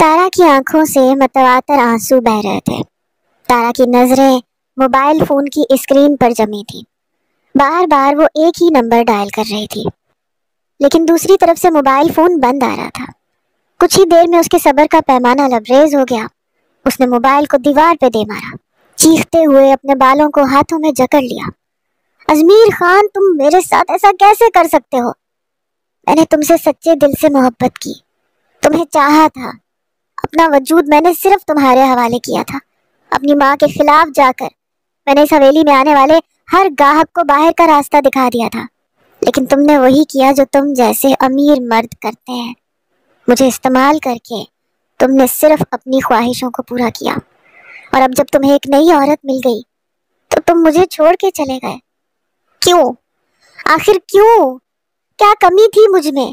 تارا کی آنکھوں سے متواتر آنسو بہ رہے تھے۔ تارا کی نظریں موبائل فون کی اسکرین پر جمی تھی۔ بار بار وہ ایک ہی نمبر ڈائل کر رہی تھی، لیکن دوسری طرف سے موبائل فون بند آ رہا تھا۔ کچھ ہی دیر میں اس کے صبر کا پیمانہ لبریز ہو گیا۔ اس نے موبائل کو دیوار پہ دے مارا، چیختے ہوئے اپنے بالوں کو ہاتھوں میں جکڑ لیا۔ ازمیر خان، تم میرے ساتھ ایسا کیسے کر سکتے ہو؟ میں نے تم سے سچے دل سے محبت کی، تمہیں چاہا تھا، اپنا وجود میں نے صرف تمہارے حوالے کیا تھا۔ اپنی ماں کے خلاف جا کر میں نے اس حویلی میں آنے والے ہر گاہک کو باہر کا راستہ دکھا دیا تھا، لیکن تم نے وہی کیا جو تم جیسے امیر مرد کرتے ہیں۔ مجھے استعمال کر کے تم نے صرف اپنی خواہشوں کو پورا کیا، اور اب جب تمہیں ایک نئی عورت مل گئی تو تم مجھے چھوڑ کے چلے گئے۔ کیوں؟ آخر کیوں؟ کیا کمی تھی مجھ میں؟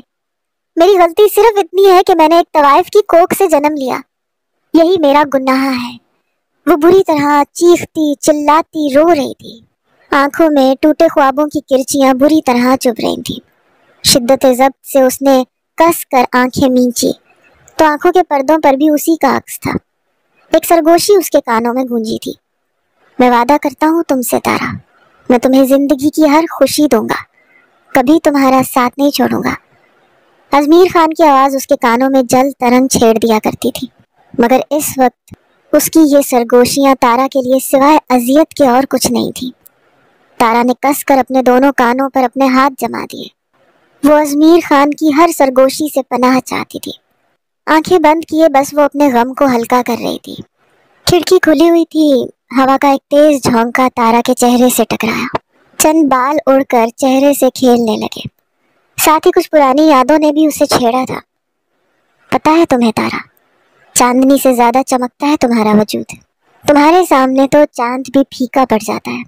میری غلطی صرف اتنی ہے کہ میں نے ایک طوائف کی کوکھ سے جنم لیا، یہی میرا گناہ ہے۔ وہ بری طرح چیختی چلاتی رو رہی تھی، آنکھوں میں ٹوٹے خوابوں کی کرچیاں بری طرح چبھ رہی تھیں۔ شدت ضبط سے اس نے کس کر آنکھیں مینچی تو آنکھوں کے پردوں پر بھی اسی کا عکس تھا۔ ایک سرگوشی اس کے کانوں میں گونجی تھی، میں وعدہ کرتا ہوں تم سے تارا، میں تمہیں زندگی کی ہر خوشی دوں گا، کبھی تمہارا ساتھ نہیں چھوڑوں گا۔ ازمیر خان کی آواز اس کے کانوں میں جل ترنگ چھیڑ دیا کرتی تھی، مگر اس وقت اس کی یہ سرگوشیاں تارا کے لیے سوائے اذیت کے اور کچھ نہیں تھی۔ تارا نے کس کر اپنے دونوں کانوں پر اپنے ہاتھ جما دیے۔ وہ ازمیر خان کی ہر سرگوشی سے پناہ چاہتی تھی۔ آنکھیں بند کیے بس وہ اپنے غم کو ہلکا کر رہی تھی۔ کھڑکی کھلی ہوئی تھی، ہوا کا ایک تیز جھونکا تارا کے چہرے سے ٹکرایا، چند بال اڑ کر چہرے سے کھیلنے لگے، ساتھ ہی کچھ پرانی یادوں نے بھی اسے چھیڑا تھا۔ پتہ ہے تمہیں تارا، چاندنی سے زیادہ چمکتا ہے تمہارا وجود، تمہارے سامنے تو چاند بھی پھیکا پڑ جاتا ہے۔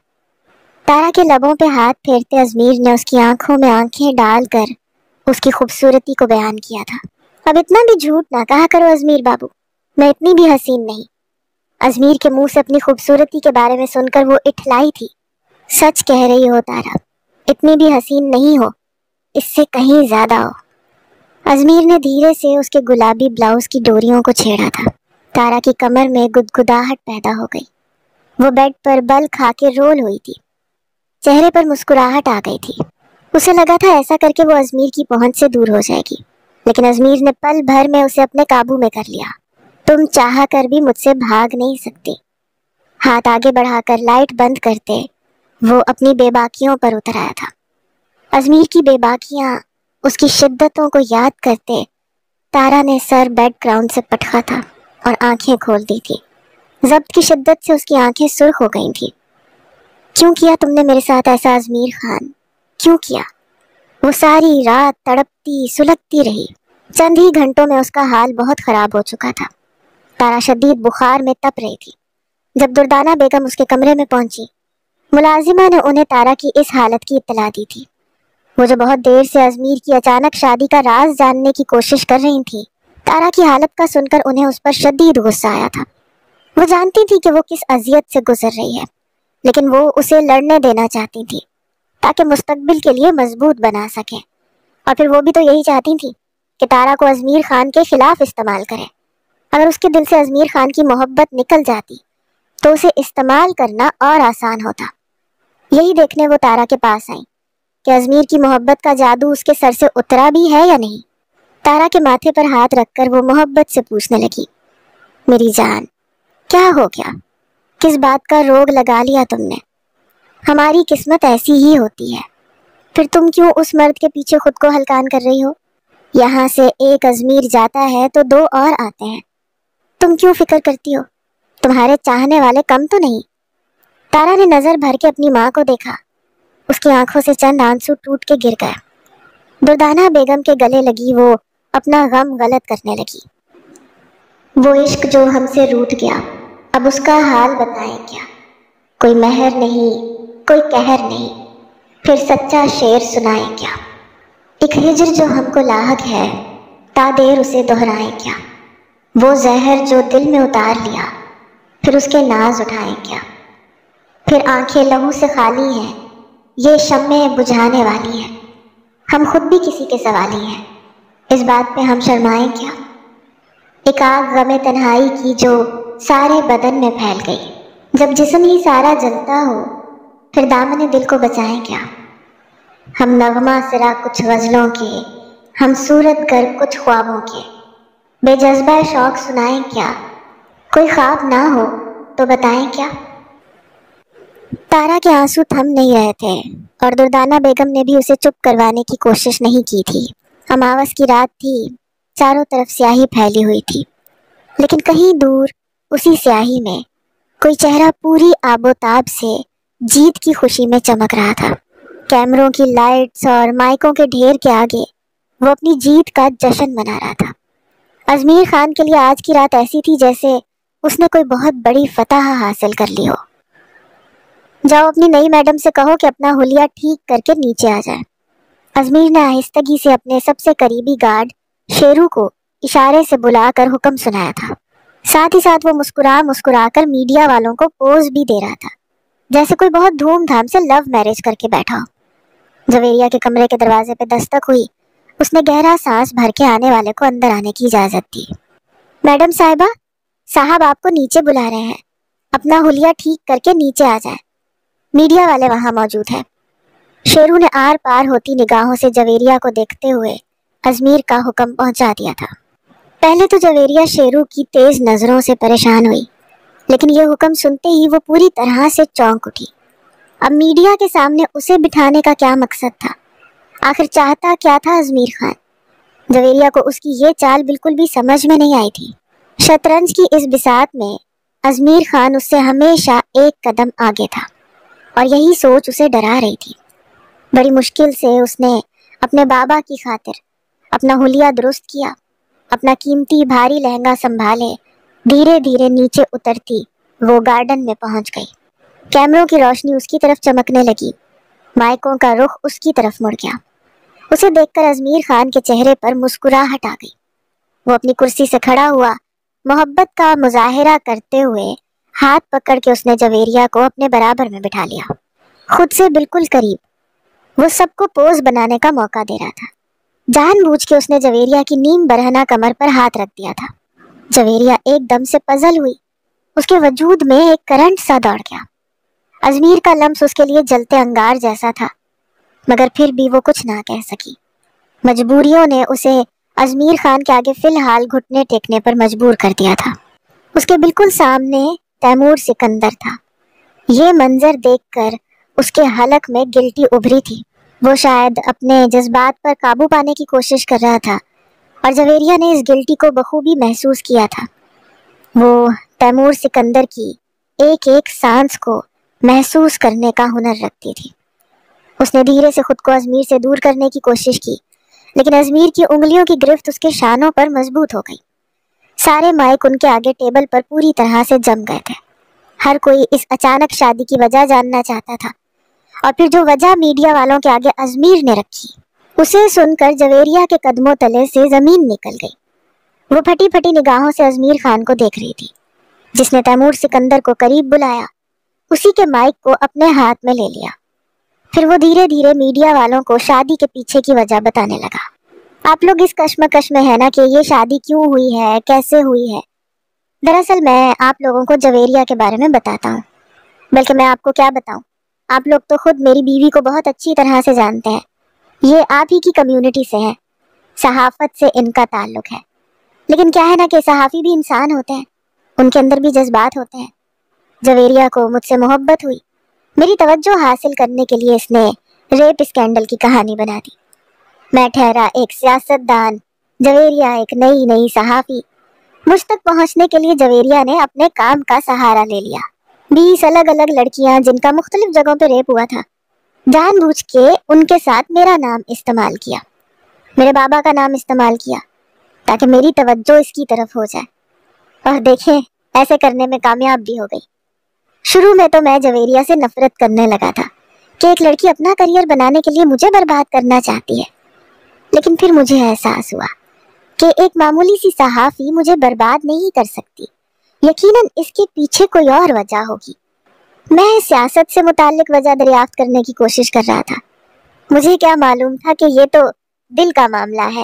تارا کے لبوں پہ ہاتھ پھیرتے ازمیر نے اس کی آنکھوں میں آنکھیں ڈال کر اس کی خوبصورتی کو بیان کیا تھا۔ اب اتنا بھی جھوٹ نہ کہا کرو ازمیر بابو، میں اتنی بھی حسین نہیں۔ ازمیر کے منہ سے اپنی خوبصورتی کے بارے میں سن کر وہ اٹھلائی تھی۔ سچ کہہ رہی ہو تارا، اتنی بھی حسین نہیں ہو، اس سے کہیں زیادہ ہو۔ ازمیر نے دھیرے سے اس کے گلابی بلاؤز کی ڈوریوں کو چھیڑا تھا۔ تارا کی کمر میں گدگداہٹ پیدا ہو گئی، وہ بیڈ پر بل کھا کے رول ہوئی تھی، چہرے پر مسکراہٹ آ گئی تھی۔ اسے لگا تھا ایسا کر کے وہ ازمیر کی پہنچ سے دور ہو جائے گی، لیکن ازمیر نے پل بھر میں اسے اپنے قابو میں کر لیا۔ تم چاہا کر بھی مجھ سے بھاگ نہیں سکتے۔ ہاتھ آگے بڑھا کر لائٹ بند کرتے وہ اپنی بے باکیوں پر اتر آیا تھا۔ ازمیر کی بے باکیاں، اس کی شدتوں کو یاد کرتے تارا نے سر بیڈ گراؤنڈ سے پٹکا تھا اور آنکھیں کھول دی تھی۔ ضبط کی شدت سے اس کی آنکھیں سرخ ہو گئی تھیں۔ کیوں کیا تم نے میرے ساتھ ایسا ازمیر خان؟ کیوں کیا؟ وہ ساری رات تڑپتی سلگتی رہی۔ چند ہی گھنٹوں میں اس کا حال بہت خراب ہو چکا تھا۔ تارا شدید بخار میں تپ رہی تھی۔ جب دردانہ بیگم اس کے کمرے میں پہنچی، ملازمہ نے انہیں تارا کی اس حالت کی اطلاع دی تھی۔ وہ جو بہت دیر سے ازمیر کی اچانک شادی کا راز جاننے کی کوشش کر رہی تھی، تارا کی حالت کا سن کر انہیں اس پر شدید غصہ آیا تھا۔ وہ جانتی تھی کہ وہ کس اذیت سے گزر رہی ہے، لیکن وہ اسے لڑنے دینا چاہتی تھی تاکہ مستقبل کے لیے مضبوط بنا سکے، اور پھر وہ بھی تو یہی چاہتی تھی کہ تارا کو ازمیر خان کے خلاف استعمال کرے۔ اگر اس کے دل سے ازمیر خان کی محبت نکل جاتی تو اسے استعمال کرنا اور آسان ہوتا۔ یہی دیکھنے وہ تارا کے پاس آئیں کہ ازمیر کی محبت کا جادو اس کے سر سے اترا بھی ہے یا نہیں۔ تارا کے ماتھے پر ہاتھ رکھ کر وہ محبت سے پوچھنے لگی، میری جان، کیا ہو گیا؟ کس بات کا روگ لگا لیا تم نے؟ ہماری قسمت ایسی ہی ہوتی ہے، پھر تم کیوں اس مرد کے پیچھے خود کو ہلکان کر رہی ہو؟ یہاں سے ایک ازمیر جاتا ہے تو دو اور آتے ہیں، تم کیوں فکر کرتی ہو؟ تمہارے چاہنے والے کم تو نہیں؟ تارا نے نظر بھر کے اپنی ماں کو دیکھا، اس کی آنکھوں سے چند آنسو ٹوٹ کے گر گئے۔ دردانہ بیگم کے گلے لگی وہ اپنا غم غلط کرنے لگی۔ وہ عشق جو ہم سے روٹھ گیا، اب اس کا حال بتائیں کیا؟ کوئی مہر نہیں، کوئی قہر نہیں، پھر سچا شعر سنائیں کیا؟ ایک ہجر جو ہم کو لاحق ہے، تا دیر اسے دہرائیں کیا؟ وہ زہر جو دل میں اتار لیا، پھر اس کے ناز اٹھائیں کیا؟ پھر آنکھیں لہو سے خالی ہیں، یہ شمعیں بجھانے والی ہیں، ہم خود بھی کسی کے سوالی ہیں، اس بات پہ ہم شرمائیں کیا؟ ایک آگ غم تنہائی کی جو سارے بدن میں پھیل گئی۔ جب جسم ہی سارا جلتا ہو پھر دامن دل کو بچائیں کیا؟ ہم نغمہ سرا کچھ غزلوں کے، ہم صورت گر کچھ خوابوں کے، بے جذبہ شوق سنائیں کیا؟ کوئی خواب نہ ہو تو بتائیں کیا؟ تارا کے آنسو تھم نہیں رہے تھے اور دردانہ بیگم نے بھی اسے چپ کروانے کی کوشش نہیں کی تھی۔ اماوس کی رات تھی، چاروں طرف سیاہی پھیلی ہوئی تھی، لیکن کہیں دور اسی سیاہی میں کوئی چہرہ پوری آب و تاب سے جیت کی خوشی میں چمک رہا تھا۔ کیمروں کی لائٹس اور مائکوں کے ڈھیر کے آگے وہ اپنی جیت کا جشن منا رہا تھا۔ ازمیر خان کے لیے آج کی رات ایسی تھی جیسے اس نے کوئی بہت بڑی فتح حاصل کر لی ہو۔ جاؤ اپنی نئی میڈم سے کہو کہ اپنا حلیہ ٹھیک کر کے نیچے آ جائے۔ ازمیر نے آہستگی سے اپنے سب سے قریبی گارڈ شیرو کو اشارے سے بلا کر حکم سنایا تھا۔ ساتھ ہی ساتھ وہ مسکرا کر میڈیا والوں کو پوز بھی دے رہا تھا، جیسے کوئی بہت دھوم دھام سے لو میرج کر کے بیٹھا ہو۔ جویریہ کے کمرے کے دروازے پہ دستک ہوئی۔ اس نے گہرا سانس بھر کے آنے والے کو اندر آنے کی اجازت دی۔ میڈم صاحبہ، صاحب آپ کو نیچے بلا رہے ہیں، اپنا حلیہ ٹھیک کر کے نیچے آ جائیں، میڈیا والے وہاں موجود ہیں۔ شیرو نے آر پار ہوتی نگاہوں سے جویریہ کو دیکھتے ہوئے ازمیر کا حکم پہنچا دیا تھا۔ پہلے تو جویریہ شیرو کی تیز نظروں سے پریشان ہوئی، لیکن یہ حکم سنتے ہی وہ پوری طرح سے چونک اٹھی۔ اب میڈیا کے سامنے اسے بٹھانے کا کیا مقصد تھا؟ آخر چاہتا کیا تھا ازمیر خان؟ جویریہ کو اس کی یہ چال بالکل بھی سمجھ میں نہیں آئی تھی۔ شطرنج کی اس بساط میں ازمیر خان اس سے ہمیشہ ایک قدم آگے تھا، اور یہی سوچ اسے ڈرا رہی تھی۔ بڑی مشکل سے اس نے اپنے بابا کی خاطر اپنا حلیہ درست کیا، اپنا قیمتی بھاری لہنگا سنبھالے دھیرے دھیرے نیچے اترتی وہ گارڈن میں پہنچ گئی۔ کیمروں کی روشنی اس کی طرف چمکنے لگی، مائکوں کا رخ اس کی طرف مڑ گیا۔ اسے دیکھ کر ازمیر خان کے چہرے پر مسکراہٹ آ گئی۔ وہ اپنی کرسی سے کھڑا ہوا، محبت کا مظاہرہ کرتے ہوئے ہاتھ پکڑ کے اس نے جویریہ کو اپنے برابر میں بٹھا لیا، خود سے بالکل قریب۔ وہ سب کو پوز بنانے کا موقع دے رہا تھا۔ جان بوجھ کے اس نے جویریہ کی نیم برہنہ کمر پر ہاتھ رکھ دیا تھا۔ جویریہ ایک دم سے پزل ہوئی، اس کے وجود میں ایک کرنٹ سا دوڑ گیا۔ ازمیر کا لمس اس کے لیے جلتے انگار جیسا تھا، مگر پھر بھی وہ کچھ نہ کہہ سکی۔ مجبوریوں نے اسے ازمیر خان کے آگے فی الحال گھٹنے ٹیکنے پر مجبور کر دیا تھا۔ اس کے بالکل سامنے تیمور سکندر تھا۔ یہ منظر دیکھ کر اس کے حلق میں گلٹی ابھری تھی۔ وہ شاید اپنے جذبات پر قابو پانے کی کوشش کر رہا تھا، اور جویریہ نے اس گلٹی کو بخوبی محسوس کیا تھا۔ وہ تیمور سکندر کی ایک ایک سانس کو محسوس کرنے کا ہنر رکھتی تھی۔ اس نے دھیرے سے خود کو ازمیر سے دور کرنے کی کوشش کی، لیکن ازمیر کی انگلیوں کی گرفت اس کے شانوں پر مضبوط ہو گئی۔ سارے مائک ان کے آگے ٹیبل پر پوری طرح سے جم گئے تھے۔ ہر کوئی اس اچانک شادی کی وجہ جاننا چاہتا تھا، اور پھر جو وجہ میڈیا والوں کے آگے ازمیر نے رکھی، اسے سن کر جویریہ کے قدموں تلے سے زمین نکل گئی۔ وہ پھٹی پھٹی نگاہوں سے ازمیر خان کو دیکھ رہی تھی، جس نے تیمور سکندر کو قریب بلایا، اسی کے مائک کو اپنے ہاتھ میں لے لیا۔ پھر وہ دھیرے دھیرے میڈیا والوں کو شادی کے پیچھے کی وجہ بتانے لگا۔ آپ لوگ اس کشمکش میں ہے نا کہ یہ شادی کیوں ہوئی ہے، کیسے ہوئی ہے۔ دراصل میں آپ لوگوں کو جویریہ کے بارے میں بتاتا ہوں، بلکہ میں آپ کو کیا بتاؤں، آپ لوگ تو خود میری بیوی کو بہت اچھی طرح سے جانتے ہیں۔ یہ آپ ہی کی کمیونٹی سے ہے، صحافت سے ان کا تعلق ہے۔ لیکن کیا ہے نا کہ صحافی بھی انسان ہوتے ہیں، ان کے اندر بھی جذبات ہوتے ہیں۔ جویریہ کو مجھ سے محبت ہوئی، میری توجہ حاصل کرنے کے لیے اس نے ریپ اسکینڈل کی کہانی بنا دی۔ میں ٹھہرا ایک سیاستدان، جویریہ ایک نئی صحافی۔ مجھ تک پہنچنے کے لیے جویریہ نے اپنے کام کا سہارا لے لیا۔ 20 الگ الگ لڑکیاں جن کا مختلف جگہوں پہ ریپ ہوا تھا، جان بوجھ کے ان کے ساتھ میرا نام استعمال کیا، میرے بابا کا نام استعمال کیا، تاکہ میری توجہ اس کی طرف ہو جائے، اور دیکھیں ایسے کرنے میں کامیاب بھی ہو گئی۔ شروع میں تو میں جویریہ سے نفرت کرنے لگا تھا کہ ایک لڑکی اپنا کریئر بنانے کے لیے مجھے برباد کرنا چاہتی ہے، لیکن پھر مجھے احساس ہوا کہ ایک معمولی سی صحافی مجھے برباد نہیں کر سکتی، یقیناً اس کے پیچھے کوئی اور وجہ ہوگی۔ میں سیاست سے متعلق وجہ دریافت کرنے کی کوشش کر رہا تھا، مجھے کیا معلوم تھا کہ یہ تو دل کا معاملہ ہے۔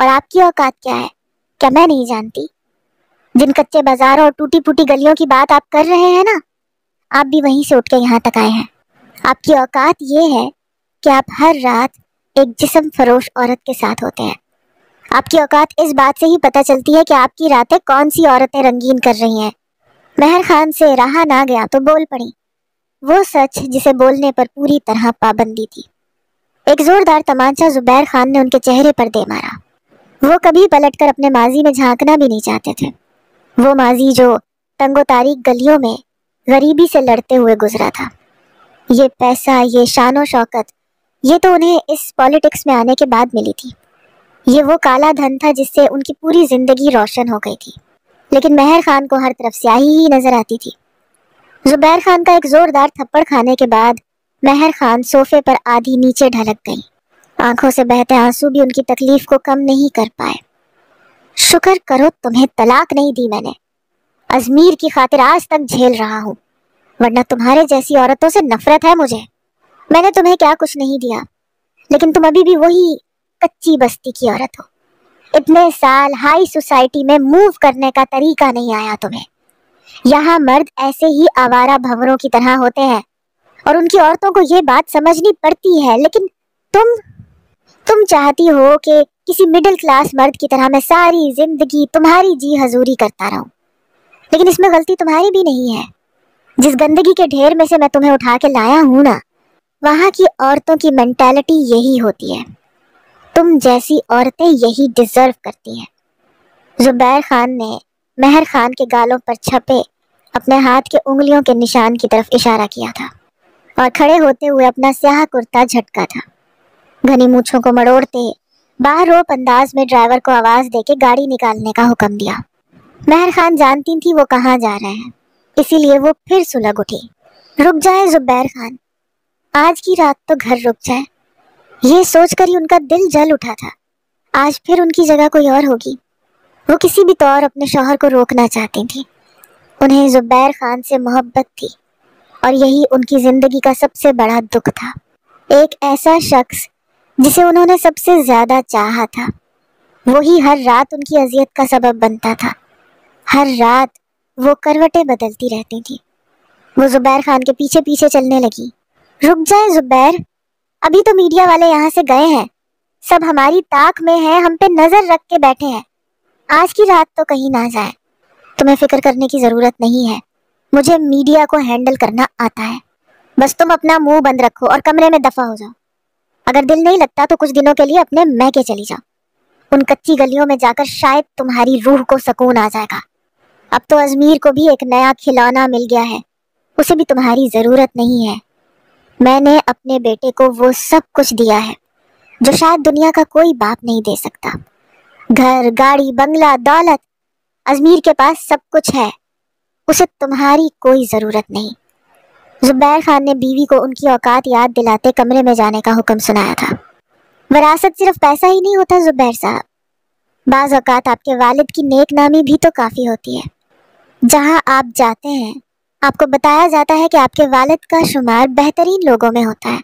اور آپ کی اوقات کیا ہے؟ کیا میں نہیں جانتی؟ جن کچے بازاروں اور ٹوٹی پھوٹی گلیوں کی بات آپ کر رہے ہیں نا، آپ بھی وہیں سے اٹھ کے یہاں تک آئے ہیں۔ آپ کی اوقات یہ ہے کہ آپ ہر رات ایک جسم فروش عورت کے ساتھ ہوتے ہیں۔ آپ کی اوقات اس بات سے ہی پتہ چلتی ہے کہ آپ کی راتیں کون سی عورتیں رنگین کر رہی ہیں۔ مہر خان سے رہا نہ گیا تو بول پڑی، وہ سچ جسے بولنے پر پوری طرح پابندی تھی۔ ایک زوردار تمانچہ زبیر خان نے ان کے چہرے پر دے مارا۔ وہ کبھی پلٹ کر اپنے ماضی میں جھانکنا بھی نہیں چاہتے تھے، وہ ماضی جو تنگ و تاریک گلیوں میں غریبی سے لڑتے ہوئے گزرا تھا۔ یہ پیسہ، یہ شان و شوکت، یہ تو انہیں اس پالیٹکس میں آنے کے بعد ملی تھی۔ یہ وہ کالا دھن تھا جس سے ان کی پوری زندگی روشن ہو گئی تھی، لیکن مہر خان کو ہر طرف سیاہی ہی نظر آتی تھی۔ زبیر خان کا ایک زوردار تھپڑ کھانے کے بعد مہر خان صوفے پر آدھی نیچے ڈھلک گئی۔ آنکھوں سے بہتے آنسو بھی ان کی تکلیف کو کم نہیں کر پائے۔ شکر کرو تمہیں طلاق نہیں دی میں نے، ازمیر کی خاطر آج تک جھیل رہا ہوں، ورنہ تمہارے جیسی عورتوں سے نفرت ہے مجھے۔ میں نے تمہیں کیا کچھ نہیں دیا، لیکن تم ابھی بھی وہی کچی بستی کی عورت ہو۔ اتنے سال ہائی سوسائٹی میں موو کرنے کا طریقہ نہیں آیا تمہیں۔ یہاں مرد ایسے ہی آوارہ بھنوروں کی طرح ہوتے ہیں اور ان کی عورتوں کو یہ بات سمجھنی پڑتی ہے، لیکن تم چاہتی ہو کہ کسی مڈل کلاس مرد کی طرح میں ساری زندگی تمہاری جی حضوری کرتا رہوں، لیکن اس میں غلطی تمہاری بھی نہیں ہے۔ جس گندگی کے ڈھیر میں سے میں تمہیں اٹھا کے لایا ہوں نا، وہاں کی عورتوں کی مینٹالٹی یہی ہوتی ہے۔ تم جیسی عورتیں یہی ڈیزرو کرتی ہیں۔ زبیر خان نے مہر خان کے گالوں پر چھپے اپنے ہاتھ کے انگلیوں کے نشان کی طرف اشارہ کیا تھا اور کھڑے ہوتے ہوئے اپنا سیاہ کرتا جھٹکا تھا۔ گھنی مونچھوں کو مڑوڑتے باہر روپ انداز میں ڈرائیور کو آواز دے کے گاڑی نکالنے کا حکم دیا۔ مہر خان جانتی تھی وہ کہاں جا رہے ہیں، اسی لیے وہ پھر سلگ اٹھی۔ رک جائے زبیر خان، آج کی رات تو گھر رک جائے۔ یہ سوچ کر ہی ان کا دل جل اٹھا تھا، آج پھر ان کی جگہ کوئی اور ہوگی۔ وہ کسی بھی طور اپنے شوہر کو روکنا چاہتی تھی۔ انہیں زبیر خان سے محبت تھی اور یہی ان کی زندگی کا سب سے بڑا دکھ تھا۔ ایک ایسا شخص جسے انہوں نے سب سے زیادہ چاہا تھا، وہی ہر رات ان کی اذیت کا سبب بنتا تھا۔ ہر رات وہ کروٹیں بدلتی رہتی تھی۔ وہ زبیر خان کے پیچھے پیچھے چلنے لگی۔ رک جائے زبیر، ابھی تو میڈیا والے یہاں سے گئے ہیں، سب ہماری طاق میں ہیں، ہم پہ نظر رکھ کے بیٹھے ہیں۔ آج کی رات تو کہیں نہ جائے۔ تمہیں فکر کرنے کی ضرورت نہیں ہے، مجھے میڈیا کو ہینڈل کرنا آتا ہے۔ بس تم اپنا منہ بند رکھو اور کمرے میں دفع ہو جاؤ۔ اگر دل نہیں لگتا تو کچھ دنوں کے لیے اپنے میکے چلی جاؤ۔ ان کچی گلیوں میں جا کر شاید تمہاری روح کو سکون آ جائے گا۔ اب تو ازمیر کو بھی ایک نیا کھلونا مل گیا ہے، اسے بھی تمہاری ضرورت نہیں ہے۔ میں نے اپنے بیٹے کو وہ سب کچھ دیا ہے جو شاید دنیا کا کوئی باپ نہیں دے سکتا۔ گھر، گاڑی، بنگلہ، دولت، ازمیر کے پاس سب کچھ ہے، اسے تمہاری کوئی ضرورت نہیں۔ زبیر خان نے بیوی کو ان کی اوقات یاد دلاتے کمرے میں جانے کا حکم سنایا تھا۔ وراثت صرف پیسہ ہی نہیں ہوتا زبیر صاحب، بعض اوقات آپ کے والد کی نیک نامی بھی تو کافی ہوتی ہے۔ جہاں آپ جاتے ہیں آپ کو بتایا جاتا ہے کہ آپ کے والد کا شمار بہترین لوگوں میں ہوتا ہے،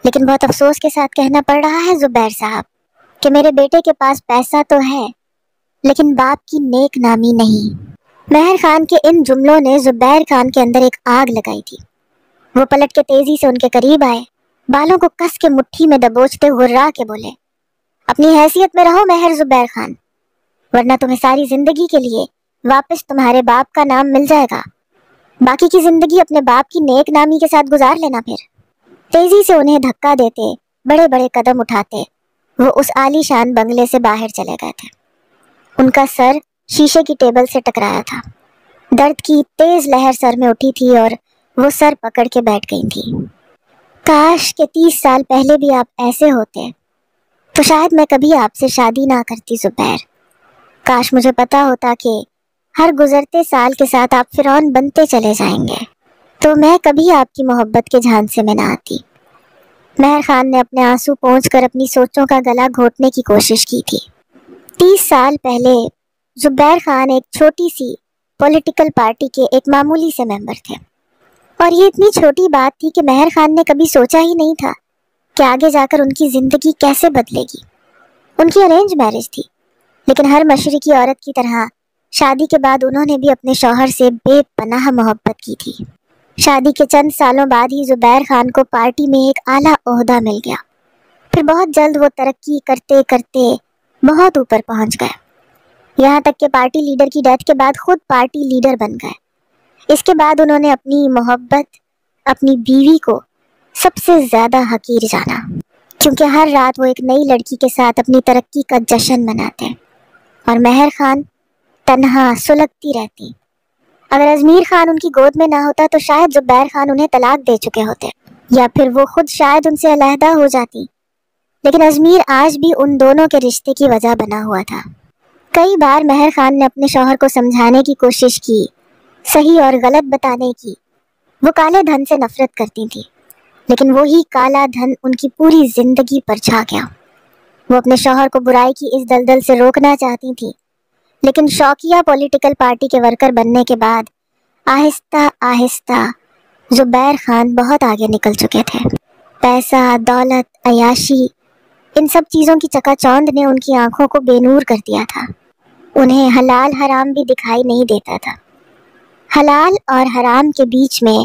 لیکن بہت افسوس کے ساتھ کہنا پڑ رہا ہے زبیر صاحب کہ میرے بیٹے کے پاس پیسہ تو ہے لیکن باپ کی نیک نامی نہیں۔ مہر خان کے ان جملوں نے زبیر خان کے اندر ایک آگ لگائی تھی۔ وہ پلٹ کے تیزی سے ان کے قریب آئے، بالوں کو کس کے مٹھی میں دبوچتے غرا کے بولے، اپنی حیثیت میں رہو مہر زبیر خان، ورنہ تمہیں ساری زندگی کے لیے واپس تمہارے باپ کا نام مل جائے گا۔ باقی کی زندگی اپنے باپ کی نیک نامی کے ساتھ گزار لینا۔ پھر تیزی سے انہیں دھکا دیتے، بڑے بڑے قدم اٹھاتے وہ اس عالی شان بنگلے سے باہر چلے گئے تھے۔ ان کا سر شیشے کی ٹیبل سے ٹکرایا تھا، درد کی تیز لہر سر میں اٹھی تھی اور وہ سر پکڑ کے بیٹھ گئی تھی۔ کاش کہ 30 سال پہلے بھی آپ ایسے ہوتے تو شاید میں کبھی آپ سے شادی نہ کرتی زبیر۔ کاش مجھے پتا ہوتا کہ ہر گزرتے سال کے ساتھ آپ فرعون بنتے چلے جائیں گے تو میں کبھی آپ کی محبت کے جھانسے میں نہ آتی۔ مہر خان نے اپنے آنسو پونچھ کر اپنی سوچوں کا گلا گھونٹنے کی کوشش کی تھی۔ 30 سال پہلے زبیر خان ایک چھوٹی سی پولیٹیکل پارٹی کے ایک معمولی سے ممبر تھے، اور یہ اتنی چھوٹی بات تھی کہ مہر خان نے کبھی سوچا ہی نہیں تھا کہ آگے جا کر ان کی زندگی کیسے بدلے گی۔ ان کی ارینج میرج تھی، لیکن ہر مشرقی عورت کی طرح شادی کے بعد انہوں نے بھی اپنے شوہر سے بے پناہ محبت کی تھی۔ شادی کے چند سالوں بعد ہی زبیر خان کو پارٹی میں ایک اعلیٰ عہدہ مل گیا۔ پھر بہت جلد وہ ترقی کرتے کرتے بہت اوپر پہنچ گئے، یہاں تک کہ پارٹی لیڈر کی ڈیتھ کے بعد خود پارٹی لیڈر بن گئے۔ اس کے بعد انہوں نے اپنی محبت، اپنی بیوی کو سب سے زیادہ حقیر جانا، کیونکہ ہر رات وہ ایک نئی لڑکی کے ساتھ اپنی ترقی کا جشن مناتے اور مہر خان تنہا سلگتی رہتی۔ اگر ازمیر خان ان کی گود میں نہ ہوتا تو شاید زبیر خان انہیں طلاق دے چکے ہوتے، یا پھر وہ خود شاید ان سے علیحدہ ہو جاتی، لیکن ازمیر آج بھی ان دونوں کے رشتے کی وجہ بنا ہوا تھا۔ کئی بار مہر خان نے اپنے شوہر کو سمجھانے کی کوشش کی، صحیح اور غلط بتانے کی۔ وہ کالے دھن سے نفرت کرتی تھی، لیکن وہی کالا دھن ان کی پوری زندگی پر چھا گیا۔ وہ اپنے شوہر کو برائی کی اس دلدل سے روکنا چاہتی تھی، لیکن شوقیہ پولیٹیکل پارٹی کے ورکر بننے کے بعد آہستہ آہستہ زبیر خان بہت آگے نکل چکے تھے۔ پیسہ، دولت، عیاشی، ان سب چیزوں کی چکا چوند نے ان کی آنکھوں کو بے نور کر دیا تھا۔ انہیں حلال حرام بھی دکھائی نہیں دیتا تھا۔ حلال اور حرام کے بیچ میں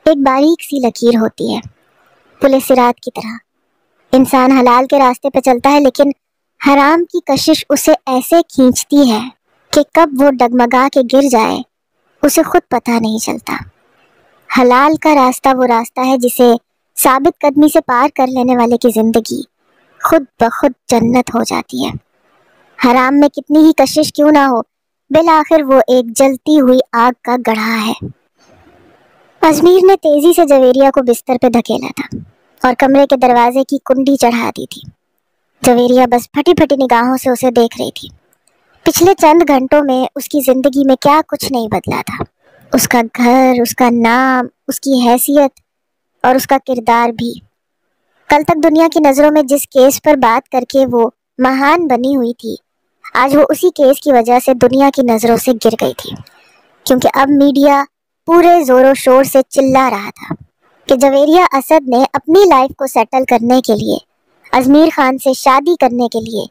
ایک باریک سی لکیر ہوتی ہے، پل صراط کی طرح۔ انسان حلال کے راستے پہ چلتا ہے، لیکن حرام کی کشش اسے ایسے کھینچتی ہے کہ کب وہ ڈگمگا کے گر جائے اسے خود پتہ نہیں چلتا۔ حلال کا راستہ وہ راستہ ہے جسے ثابت قدمی سے پار کر لینے والے کی زندگی خود بخود جنت ہو جاتی ہے۔ حرام میں کتنی ہی کشش کیوں نہ ہو، بالآخر وہ ایک جلتی ہوئی آگ کا گڑھا ہے۔ ازمیر نے تیزی سے جویریہ کو بستر پہ دھکیلا تھا اور کمرے کے دروازے کی کنڈی چڑھا دی تھی۔ جویریہ بس پھٹی پھٹی نگاہوں سے اسے دیکھ رہی تھی۔ پچھلے چند گھنٹوں میں اس کی زندگی میں کیا کچھ نہیں بدلا تھا، اس کا گھر، اس کا نام، اس کی حیثیت اور اس کا کردار بھی۔ کل تک دنیا کی نظروں میں جس کیس پر بات کر کے وہ مہان بنی ہوئی تھی، آج وہ اسی کیس کی وجہ سے دنیا کی نظروں سے گر گئی تھی، کیونکہ اب میڈیا پورے زور و شور سے چلا رہا تھا کہ جویریہ اسد نے اپنی لائف کو سیٹل کرنے کے لیے، ازمیر خان سے شادی کرنے کے لیے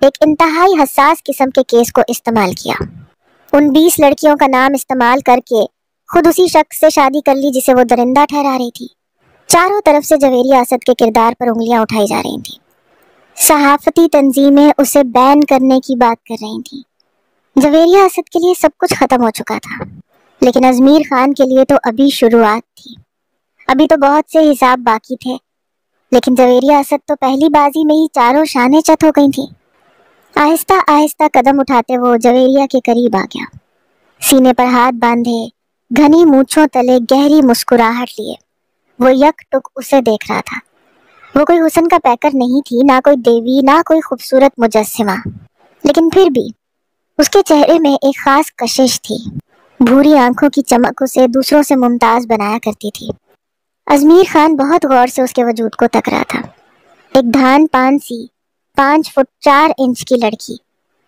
ایک انتہائی حساس قسم کے کیس کو استعمال کیا۔ ان 20 لڑکیوں کا نام استعمال کر کے خود اسی شخص سے شادی کر لی جسے وہ درندہ ٹھہرا رہی تھی۔ چاروں طرف سے جویریہ اسد کے کردار پر انگلیاں اٹھائی جا رہی تھیں۔ صحافتی تنظیمیں اسے بین کرنے کی بات کر رہی تھیں۔ جویریہ اسد کے لیے سب کچھ ختم ہو چکا تھا، لیکن ازمیر خان کے لیے تو ابھی شروعات تھی۔ ابھی تو بہت سے حساب باقی تھے، لیکن جویریہ اسد تو پہلی بازی میں ہی چاروں شانیں چت ہو گئی تھیں۔ آہستہ آہستہ قدم اٹھاتے وہ جویریہ کے قریب آ گیا، سینے پر ہاتھ باندھے، گھنی مونچھوں تلے گہری مسکراہٹ لیے وہ یک ٹک اسے دیکھ رہا تھا۔ وہ کوئی حسن کا پیکر نہیں تھی، نہ کوئی دیوی، نہ کوئی خوبصورت مجسمہ، لیکن پھر بھی اس کے چہرے میں ایک خاص کشش تھی۔ بھوری آنکھوں کی چمک اسے دوسروں سے ممتاز بنایا کرتی تھی۔ ازمیر خان بہت غور سے اس کے وجود کو تک رہا تھا۔ ایک دھان پان سی 5 فٹ 4 انچ کی لڑکی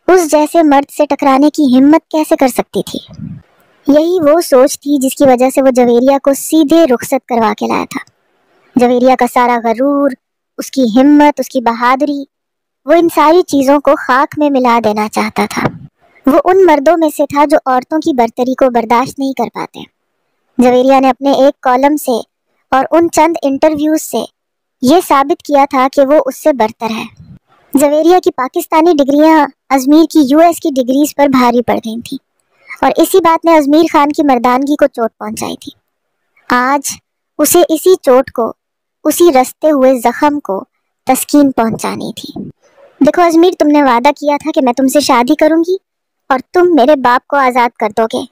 اس جیسے مرد سے ٹکرانے کی ہمت کیسے کر سکتی تھی؟ یہی وہ سوچ تھی جس کی وجہ سے وہ جویریہ کو سیدھے رخصت کروا کے لایا تھا۔ جویریہ کا سارا غرور، اس کی ہمت، اس کی بہادری، وہ ان ساری چیزوں کو خاک میں ملا دینا چاہتا تھا۔ وہ ان مردوں میں سے تھا جو عورتوں کی برتری کو برداشت نہیں کر پاتے۔ جویریہ نے اپنے ایک کالم سے اور ان چند انٹرویوز سے یہ ثابت کیا تھا کہ وہ اس سے برتر ہے۔ جویریہ کی پاکستانی ڈگریاں ازمیر کی US کی ڈگریز پر بھاری پڑ گئی تھیں، اور اسی بات نے ازمیر خان کی مردانگی کو چوٹ پہنچائی تھی۔ آج اسے اسی چوٹ کو، اسی رستے ہوئے زخم کو تسکین پہنچانی تھی۔ دیکھو ازمیر، تم نے وعدہ کیا تھا کہ میں تم سے شادی کروں گی اور تم میرے باپ کو آزاد کر دو گے۔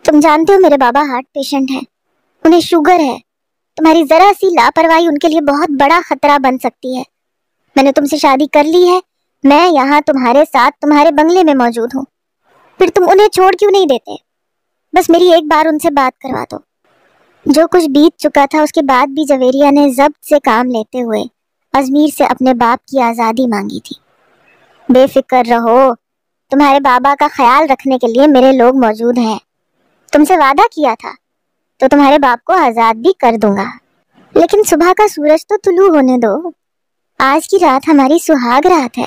تم جانتے ہو میرے بابا ہارٹ پیشنٹ ہیں، انہیں شوگر ہے۔ تمہاری ذرا سی لاپرواہی ان کے لیے بہت بڑا خطرہ بن سکتی ہے۔ میں نے تم سے شادی کر لی ہے، میں یہاں تمہارے ساتھ تمہارے بنگلے میں موجود ہوں، پھر تم انہیں چھوڑ کیوں نہیں دیتے؟ بس میری ایک بار ان سے بات کروا دو۔ جو کچھ بیت چکا تھا اس کے بعد بھی جویریہ نے ضبط سے کام لیتے ہوئے ازمیر سے اپنے باپ کی آزادی مانگی تھی۔ بے فکر رہو، تمہارے بابا کا خیال رکھنے کے لیے میرے لوگ موجود ہیں۔ تم سے وعدہ کیا تھا تو تمہارے باپ کو آزاد بھی کر دوں گا، لیکن صبح کا سورج تو طلوع ہونے دو۔ آج کی رات ہماری سہاگ رات ہے،